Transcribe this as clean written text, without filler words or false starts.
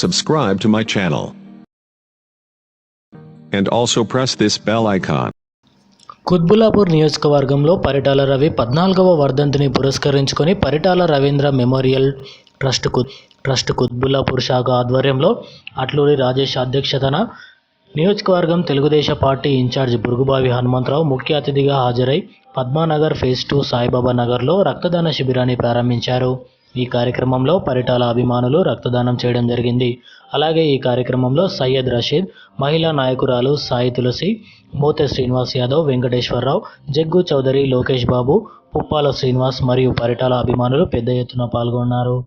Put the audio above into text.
subscribe to my channel. And also press this bell icon. Quthbullapur నియోజకవర్గంలో పరిటాల రవి 14వ వర్ధంతిని పురస్కరించుకొని Paritala Ravindra memorial trust Quthbullapur శాఖ ఆధ్వర్యంలో అట్లూరి రాజేష్ అధ్యక్షతన నియోజకవర్గం తెలుగుదేశం పార్టీ ఇన్ఛార్జ్ బురుగుబావి హనుమంతరావు ముఖ్య అతిథిగా హాజరై పద్మానగర్ ఫేజ్ 2 సాయిబాబా నగర్లో రక్తదాన శిబిరాన్ని ప్రారంభించారు. ఈ కార్యక్రమంలో పరిటాల అభిమానులు రక్తదానం చేయడం జరిగింది. అలాగే ఈ కార్యక్రమంలో సయ్యద్ రషీద్, మహిళా నాయకురాలు సాయి తులసి, మోతే శ్రీనివాస్ యాదవ్, వెంకటేశ్వరరావు, జగ్గు చౌదరి, లోకేష్ బాబు, పుప్పాల శ్రీనివాస్ మరియు పరిటాల అభిమానులు పెద్ద ఎత్తున పాల్గొన్నారు.